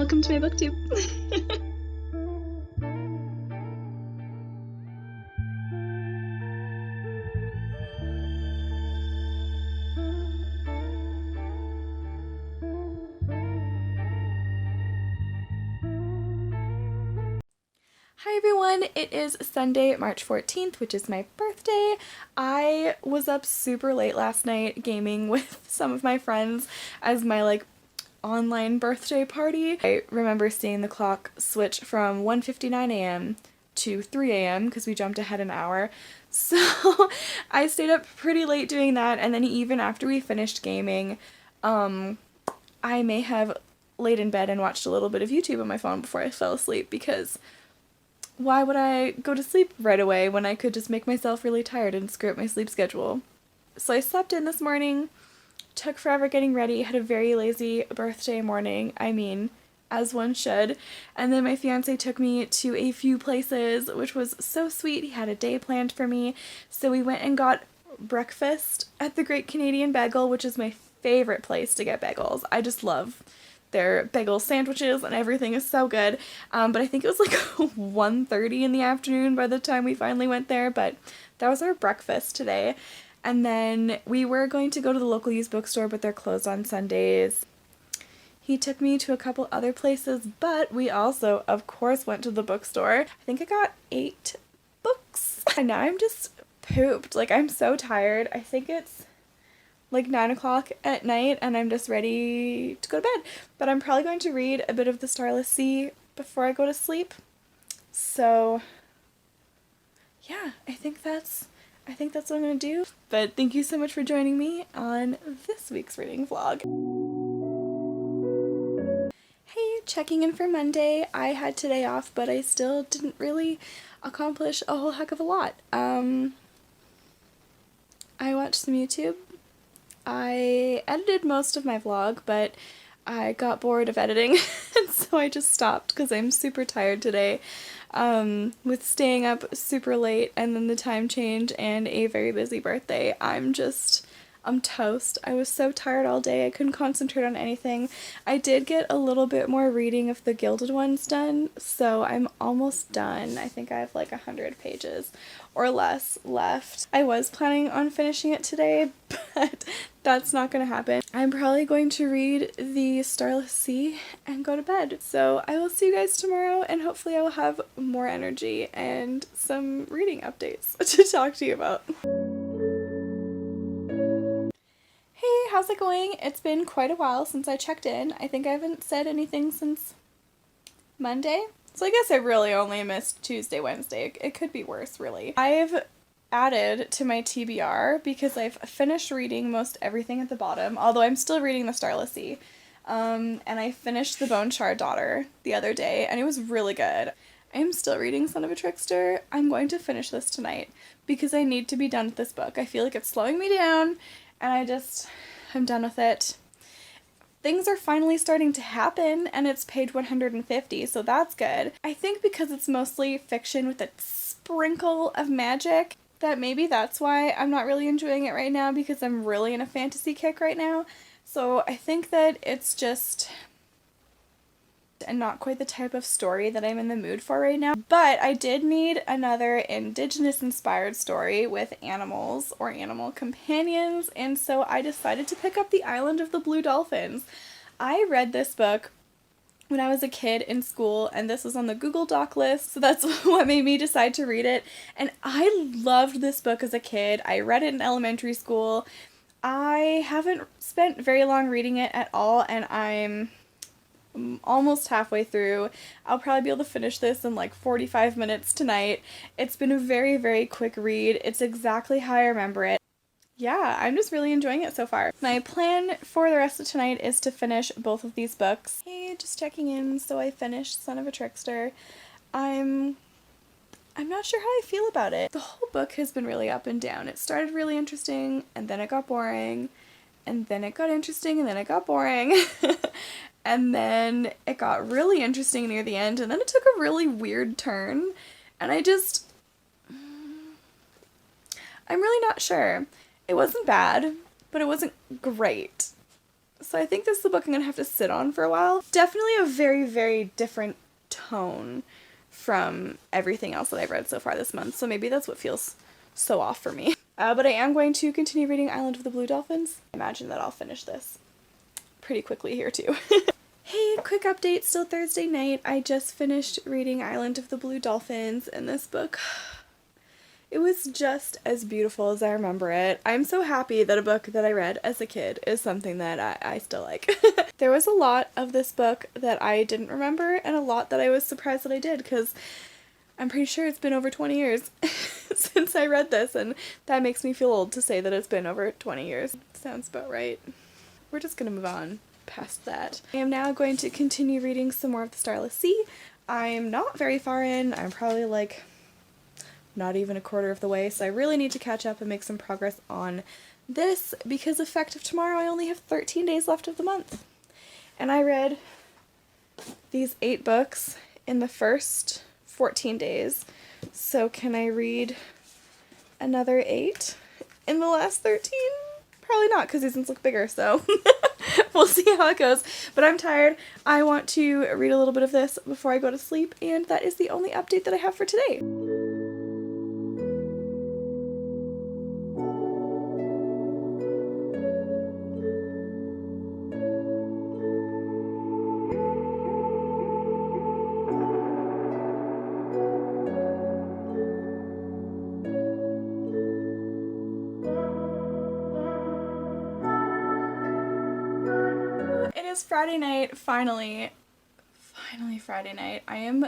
Welcome to my booktube. Hi everyone, it is Sunday, March 14th, which is my birthday. I was up super late last night gaming with some of my friends as my online birthday party. I remember seeing the clock switch from 1:59 a.m. to 3 a.m. because we jumped ahead an hour. So I stayed up pretty late doing that, and then even after we finished gaming, I may have laid in bed and watched a little bit of YouTube on my phone before I fell asleep because why would I go to sleep right away when I could just make myself really tired and screw up my sleep schedule? So I slept in this morning, took forever getting ready, had a very lazy birthday morning, I mean, as one should, and then my fiance took me to a few places, which was so sweet. He had a day planned for me, so we went and got breakfast at the Great Canadian Bagel, which is my favorite place to get bagels. I just love their bagel sandwiches and everything is so good. But I think it was like 1:30 in the afternoon by the time we finally went there, but that was our breakfast today. And then we were going to go to the local used bookstore, but they're closed on Sundays. He took me to a couple other places, but we also, of course, went to the bookstore. I think I got 8 books. And now I'm just pooped. Like, I'm so tired. I think it's like 9 o'clock at night and I'm just ready to go to bed. But I'm probably going to read a bit of The Starless Sea before I go to sleep. So yeah, I think that's what I'm gonna do. But thank you so much for joining me on this week's reading vlog. Hey, checking in for Monday. I had today off, but I still didn't really accomplish a whole heck of a lot. I watched some YouTube. I edited most of my vlog, but I got bored of editing, and so I just stopped because I'm super tired today with staying up super late and then the time change and a very busy birthday. I'm toast. I was so tired all day. I couldn't concentrate on anything. I did get a little bit more reading of the Gilded Ones done, so I'm almost done. I think I have like 100 pages or less left. I was planning on finishing it today, but that's not gonna happen. I'm probably going to read The Starless Sea and go to bed. So I will see you guys tomorrow, and hopefully I will have more energy and some reading updates to talk to you about. Hey, how's it going? It's been quite a while since I checked in. I think I haven't said anything since Monday. So I guess I really only missed Tuesday, Wednesday. It could be worse, really. I've added to my TBR because I've finished reading most everything at the bottom, although I'm still reading The Starless Sea. And I finished The Bone Shard Daughter the other day, and it was really good. I'm still reading Son of a Trickster. I'm going to finish this tonight because I need to be done with this book. I feel like it's slowing me down, and I'm done with it. Things are finally starting to happen, and it's page 150, so that's good. I think because it's mostly fiction with a sprinkle of magic, that maybe that's why I'm not really enjoying it right now, because I'm really in a fantasy kick right now. So I think that it's just and not quite the type of story that I'm in the mood for right now. But I did need another Indigenous inspired story with animals or animal companions, and so I decided to pick up The Island of the Blue Dolphins. I read this book when I was a kid in school, and this was on the Google Doc list, so that's what made me decide to read it. And I loved this book as a kid. I read it in elementary school. I haven't spent very long reading it at all, and I'm almost halfway through. I'll probably be able to finish this in like 45 minutes tonight. It's been a very, very quick read. It's exactly how I remember it. Yeah, I'm just really enjoying it so far. My plan for the rest of tonight is to finish both of these books. Hey, just checking in. So I finished Son of a Trickster. I'm not sure how I feel about it. The whole book has been really up and down. It started really interesting, and then it got boring, and then it got interesting, and then it got boring. And then it got really interesting near the end, and then it took a really weird turn, and I'm really not sure. It wasn't bad, but it wasn't great. So I think this is the book I'm going to have to sit on for a while. Definitely a very, very different tone from everything else that I've read so far this month. So maybe that's what feels so off for me. But I am going to continue reading Island of the Blue Dolphins. I imagine that I'll finish this pretty quickly here too. Hey, quick update, still Thursday night. I just finished reading Island of the Blue Dolphins, and this book, it was just as beautiful as I remember it. I'm so happy that a book that I read as a kid is something that I still like. There was a lot of this book that I didn't remember, and a lot that I was surprised that I did, because I'm pretty sure it's been over 20 years since I read this, and that makes me feel old to say that it's been over 20 years. Sounds about right. We're just gonna move on past that. I am now going to continue reading some more of The Starless Sea. I'm not very far in. I'm probably like not even a quarter of the way, so I really need to catch up and make some progress on this, because effective tomorrow I only have 13 days left of the month. And I read these 8 books in the first 14 days, so can I read another 8 in the last 13? Probably not, because these ones look bigger, so we'll see how it goes. But I'm tired. I want to read a little bit of this before I go to sleep, and that is the only update that I have for today. Friday night, finally Friday night. I am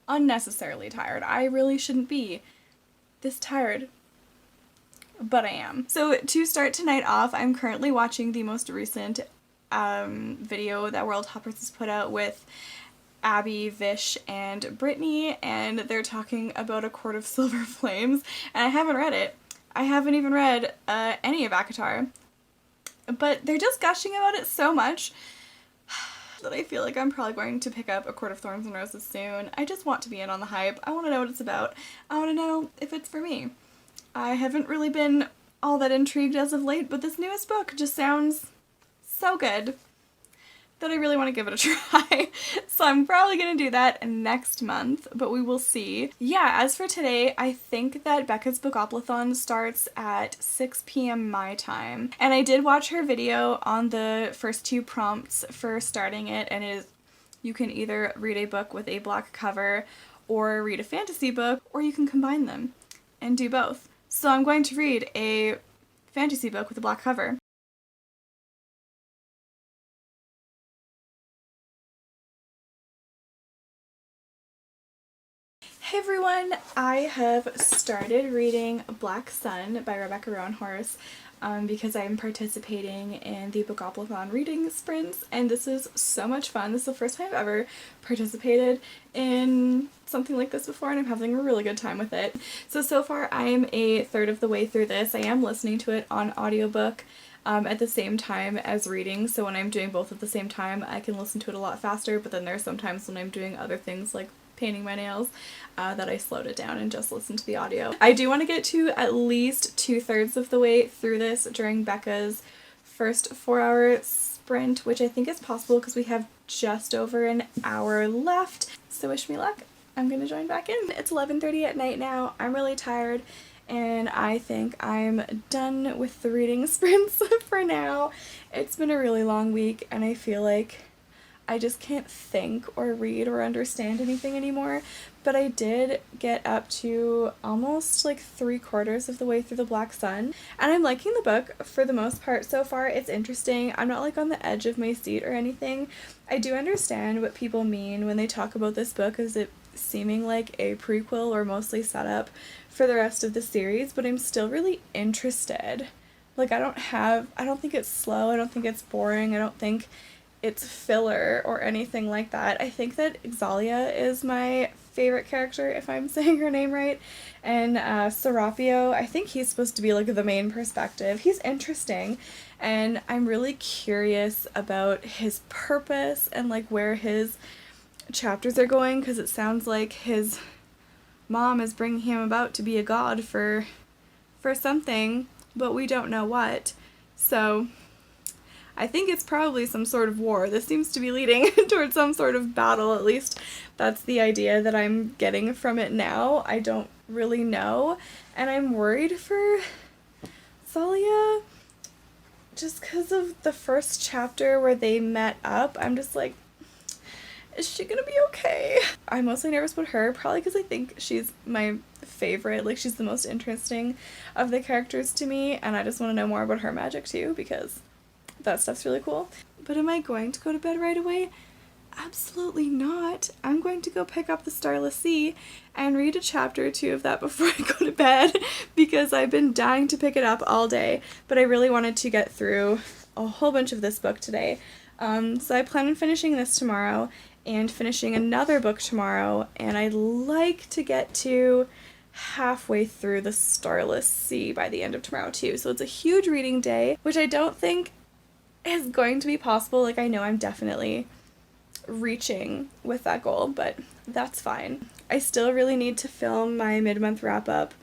unnecessarily tired. I really shouldn't be this tired, but I am. So to start tonight off, I'm currently watching the most recent video that World Hoppers has put out with Abby, Vish, and Brittany, and they're talking about A Court of Silver Flames, and I haven't read it. I haven't even read any of ACOTAR, but they're just gushing about it so much that I feel like I'm probably going to pick up A Court of Thorns and Roses soon. I just want to be in on the hype. I want to know what it's about. I want to know if it's for me. I haven't really been all that intrigued as of late, but this newest book just sounds so good that I really want to give it a try. So I'm probably going to do that next month, but we will see. Yeah, as for today, I think that Becca's Bookoplathon starts at 6 p.m. my time. And I did watch her video on the first 2 prompts for starting it, and it is, you can either read a book with a black cover or read a fantasy book, or you can combine them and do both. So I'm going to read a fantasy book with a black cover. Hey everyone, I have started reading Black Sun by Rebecca Roanhorse because I'm participating in the Bookoplathon reading sprints, and this is so much fun. This is the first time I've ever participated in something like this before, and I'm having a really good time with it. So far I'm a third of the way through this. I am listening to it on audiobook at the same time as reading, so when I'm doing both at the same time I can listen to it a lot faster, but then there's sometimes when I'm doing other things like painting my nails that I slowed it down and just listened to the audio. I do want to get to at least 2/3 of the way through this during Becca's first 4-hour sprint, which I think is possible because we have just over an hour left. So wish me luck. I'm gonna join back in. It's 11:30 at night now. I'm really tired, and I think I'm done with the reading sprints for now. It's been a really long week, and I feel like I just can't think or read or understand anything anymore, but I did get up to almost like 3/4 of the way through the Black Sun, and I'm liking the book for the most part so far. It's interesting. I'm not like on the edge of my seat or anything. I do understand what people mean when they talk about this book as it seeming like a prequel or mostly set up for the rest of the series, but I'm still really interested. Like I don't think it's slow, I don't think it's boring, I don't think it's filler or anything like that. I think that Exalia is my favorite character, if I'm saying her name right, and Serapio, I think he's supposed to be like the main perspective. He's interesting, and I'm really curious about his purpose and like where his chapters are going, because it sounds like his mom is bringing him about to be a god for something, but we don't know what. So I think it's probably some sort of war. This seems to be leading towards some sort of battle, at least that's the idea that I'm getting from it now. I don't really know, and I'm worried for Thalia just because of the first chapter where they met up. I'm just like, is she gonna be okay? I'm mostly nervous about her, probably because I think she's my favorite, like she's the most interesting of the characters to me, and I just want to know more about her magic too, because that stuff's really cool. But am I going to go to bed right away? Absolutely not. I'm going to go pick up the Starless Sea and read a chapter or two of that before I go to bed, because I've been dying to pick it up all day, but I really wanted to get through a whole bunch of this book today. So I plan on finishing this tomorrow and finishing another book tomorrow, and I'd like to get to halfway through the Starless Sea by the end of tomorrow too. So it's a huge reading day, which I don't think is going to be possible. Like, I know I'm definitely reaching with that goal, but that's fine. I still really need to film my mid-month wrap-up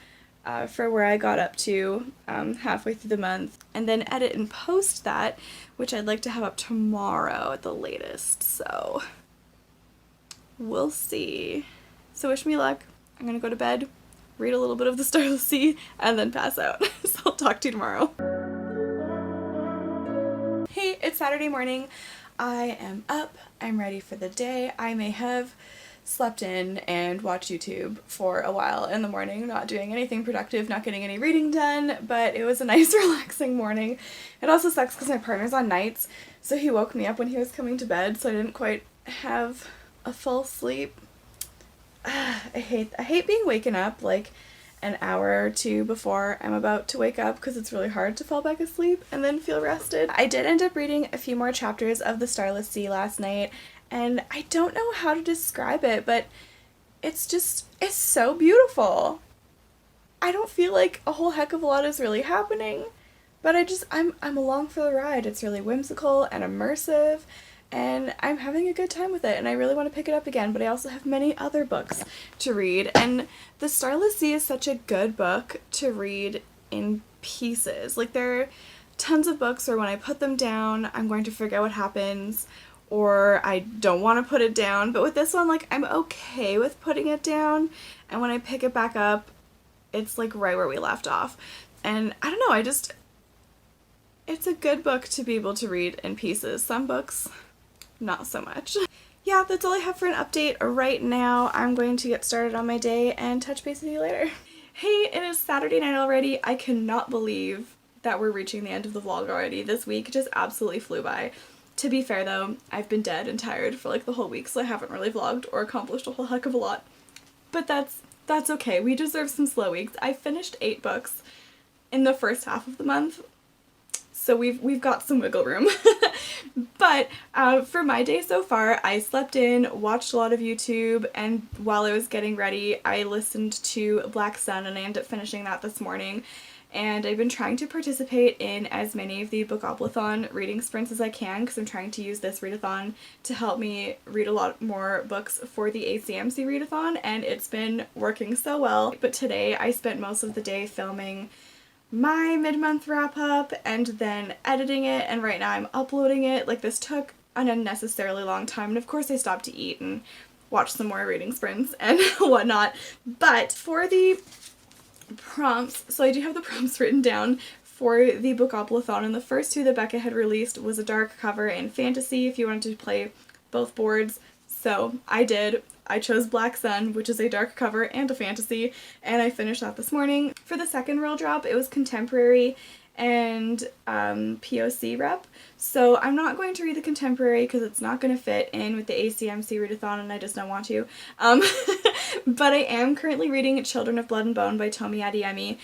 for where I got up to halfway through the month, and then edit and post that, which I'd like to have up tomorrow at the latest, so we'll see. So wish me luck. I'm gonna go to bed, read a little bit of the Starless Sea, and then pass out. So I'll talk to you tomorrow. Hey, it's Saturday morning. I am up. I'm ready for the day. I may have slept in and watched YouTube for a while in the morning, not doing anything productive, not getting any reading done, but it was a nice relaxing morning. It also sucks because my partner's on nights, so he woke me up when he was coming to bed, so I didn't quite have a full sleep. I hate being waken up like an hour or two before I'm about to wake up, because it's really hard to fall back asleep and then feel rested. I did end up reading a few more chapters of the Starless Sea last night, and I don't know how to describe it, but it's so beautiful. I don't feel like a whole heck of a lot is really happening, but I'm along for the ride. It's really whimsical and immersive, and I'm having a good time with it, and I really want to pick it up again, but I also have many other books to read, and the Starless Sea is such a good book to read in pieces. Like, there are tons of books where when I put them down, I'm going to forget what happens, or I don't want to put it down, but with this one, like, I'm okay with putting it down, and when I pick it back up, it's like right where we left off. And I don't know, it's a good book to be able to read in pieces. Some books, not so much. Yeah, that's all I have for an update right now. I'm going to get started on my day and touch base with you later. Hey, it is Saturday night already. I cannot believe that we're reaching the end of the vlog already. This week just absolutely flew by. To be fair though, I've been dead and tired for like the whole week, so I haven't really vlogged or accomplished a whole heck of a lot. But that's okay. We deserve some slow weeks. I finished 8 books in the first half of the month, so we've got some wiggle room. But for my day so far, I slept in, watched a lot of YouTube, and while I was getting ready, I listened to Black Sun, and I ended up finishing that this morning. And I've been trying to participate in as many of the Bookoplathon reading sprints as I can, because I'm trying to use this readathon to help me read a lot more books for the ACMC readathon, and it's been working so well. But today I spent most of the day filming my mid-month wrap-up and then editing it, and right now I'm uploading it. Like, this took an unnecessarily long time, and of course I stopped to eat and watch some more reading sprints and whatnot. But for the prompts, so I do have the prompts written down for the Bookoplathon, and the first 2 that Becca had released was a dark cover and fantasy if you wanted to play both boards. So I did. I chose Black Sun, which is a dark cover and a fantasy, and I finished that this morning. For the second roll drop, it was contemporary and POC rep. So I'm not going to read the contemporary because it's not going to fit in with the ACMC readathon, and I just don't want to. But I am currently reading Children of Blood and Bone by Tomi Adeyemi,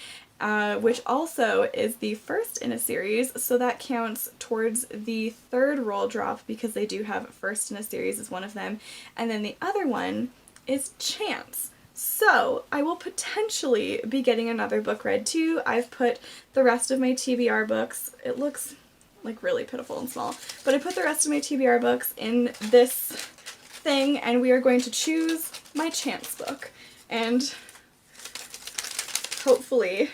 which also is the first in a series, so that counts towards the 3rd roll drop because they do have first in a series as one of them, and then the other one is Chance. So I will potentially be getting another book read too. I've put the rest of my TBR books, it looks like really pitiful and small, but I put the rest of my TBR books in this thing, and we are going to choose my Chance book, and hopefully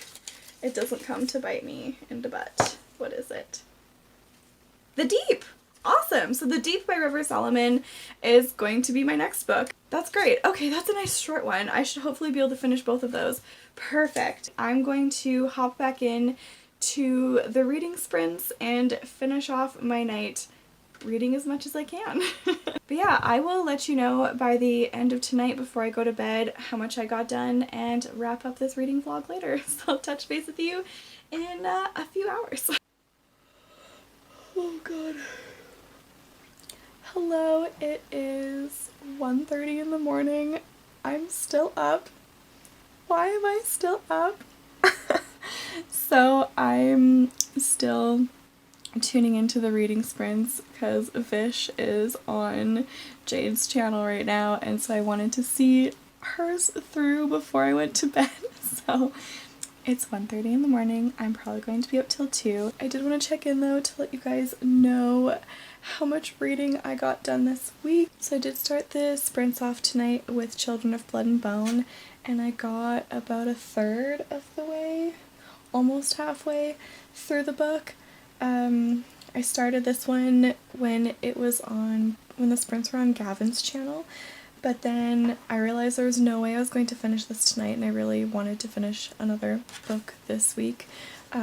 it doesn't come to bite me in the butt. What is it? The Deep! Awesome! So The Deep by River Solomon is going to be my next book. That's great. Okay, that's a nice short one. I should hopefully be able to finish both of those. Perfect. I'm going to hop back in to the reading sprints and finish off my night reading as much as I can. But yeah, I will let you know by the end of tonight before I go to bed how much I got done and wrap up this reading vlog later. So I'll touch base with you in a few hours. Oh god. Hello, it is 1:30 in the morning. I'm still up. Why am I still up? So I'm still tuning into the reading sprints because Vish is on Jade's channel right now, and so I wanted to see hers through before I went to bed. So it's 1:30 in the morning. I'm probably going to be up till 2. I did want to check in though to let you guys know how much reading I got done this week. So I did start the sprints off tonight with Children of Blood and Bone, and I got about a third of the way, almost halfway through the book. I started this one when the sprints were on Gavin's channel, but then I realized there was no way I was going to finish this tonight, and I really wanted to finish another book this week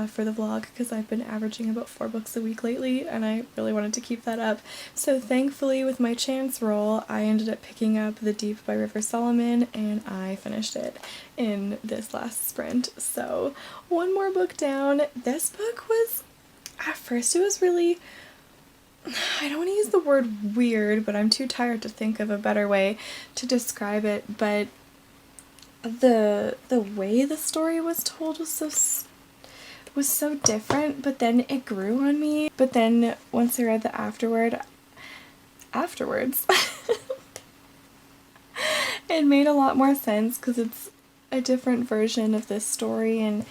for the vlog because I've been averaging about 4 books a week lately, and I really wanted to keep that up. So thankfully with my chance roll, I ended up picking up The Deep by River Solomon, and I finished it in this last sprint. So one more book down. This book was, at first it was really, I don't want to use the word weird, but I'm too tired to think of a better way to describe it, but the way the story was told was so different, but then it grew on me. But then once I read the afterwards it made a lot more sense because it's a different version of this story, and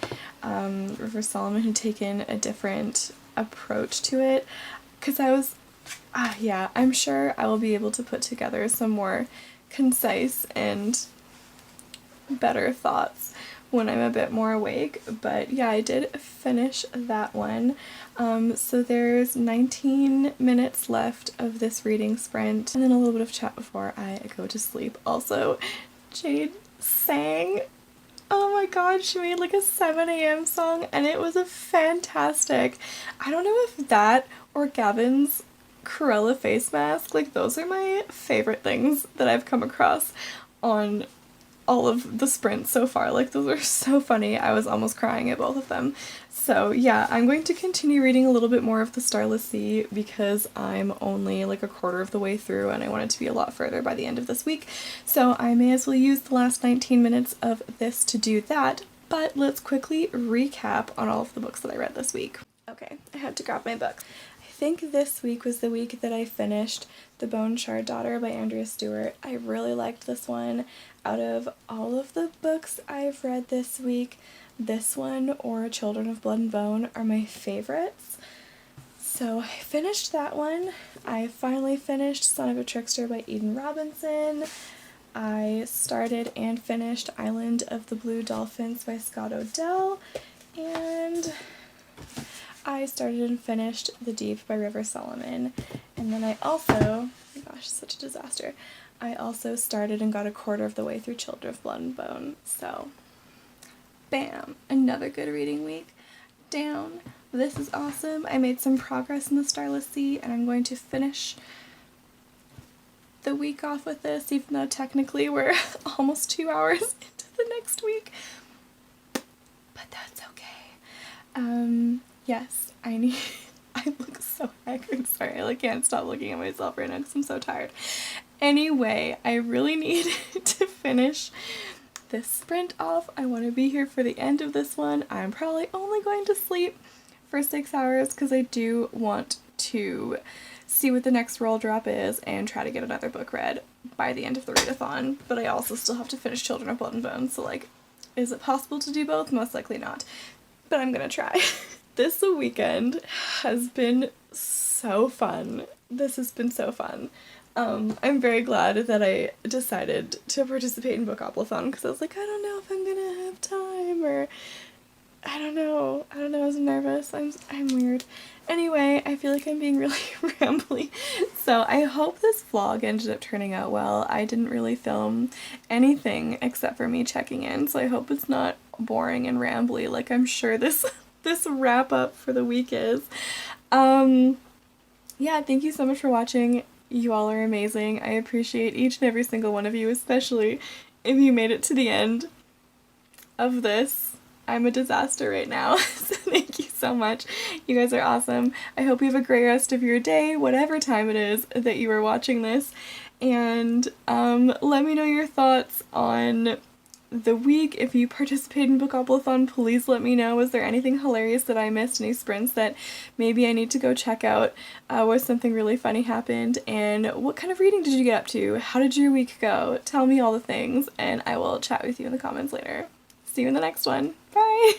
River Solomon had taken a different approach to it, because I was yeah, I'm sure I will be able to put together some more concise and better thoughts when I'm a bit more awake. But yeah, I did finish that one. So there's 19 minutes left of this reading sprint, and then a little bit of chat before I go to sleep. Also, Jade sang. Oh my god, she made like a 7 a.m. song, and it was a fantastic. I don't know if that or Gavin's Cruella face mask, like those are my favorite things that I've come across on all of the sprints so far. Like those are so funny. I was almost crying at both of them. So yeah, I'm going to continue reading a little bit more of The Starless Sea because I'm only like a quarter of the way through, and I want it to be a lot further by the end of this week. So I may as well use the last 19 minutes of this to do that. But let's quickly recap on all of the books that I read this week. Okay, I had to grab my books. I think this week was the week that I finished The Bone Shard Daughter by Andrea Stewart. I really liked this one. Out of all of the books I've read this week, this one or Children of Blood and Bone are my favorites. So I finished that one. I finally finished Son of a Trickster by Eden Robinson. I started and finished Island of the Blue Dolphins by Scott Odell. And I started and finished The Deep by River Solomon. And then I also, oh my gosh, such a disaster. I also started and got a quarter of the way through Children of Blood and Bone. So, bam, another good reading week down. This is awesome. I made some progress in The Starless Sea, and I'm going to finish the week off with this, even though technically we're almost 2 hours into the next week. But that's okay. Yes, I look so haggard. Sorry, I can't stop looking at myself right now because I'm so tired. Anyway, I really need to finish this sprint off. I want to be here for the end of this one. I'm probably only going to sleep for 6 hours because I do want to see what the next roll drop is and try to get another book read by the end of the readathon. But I also still have to finish Children of Blood and Bone, so like, is it possible to do both? Most likely not. But I'm gonna try. This weekend has been so fun. This has been so fun. I'm very glad that I decided to participate in Bookoplathon because I was like, I don't know if I'm gonna have time, or I don't know, I was nervous. I'm weird. Anyway, I feel like I'm being really rambly, so I hope this vlog ended up turning out well. I didn't really film anything except for me checking in, so I hope it's not boring and rambly like I'm sure this wrap up for the week is. Yeah, thank you so much for watching. You all are amazing. I appreciate each and every single one of you, especially if you made it to the end of this. I'm a disaster right now, so thank you so much. You guys are awesome. I hope you have a great rest of your day, whatever time it is that you are watching this, and let me know your thoughts on the week. If you participate in Bookoplathon, please let me know. Was there anything hilarious that I missed? Any sprints that maybe I need to go check out where something really funny happened? And what kind of reading did you get up to? How did your week go? Tell me all the things, and I will chat with you in the comments later. See you in the next one. Bye!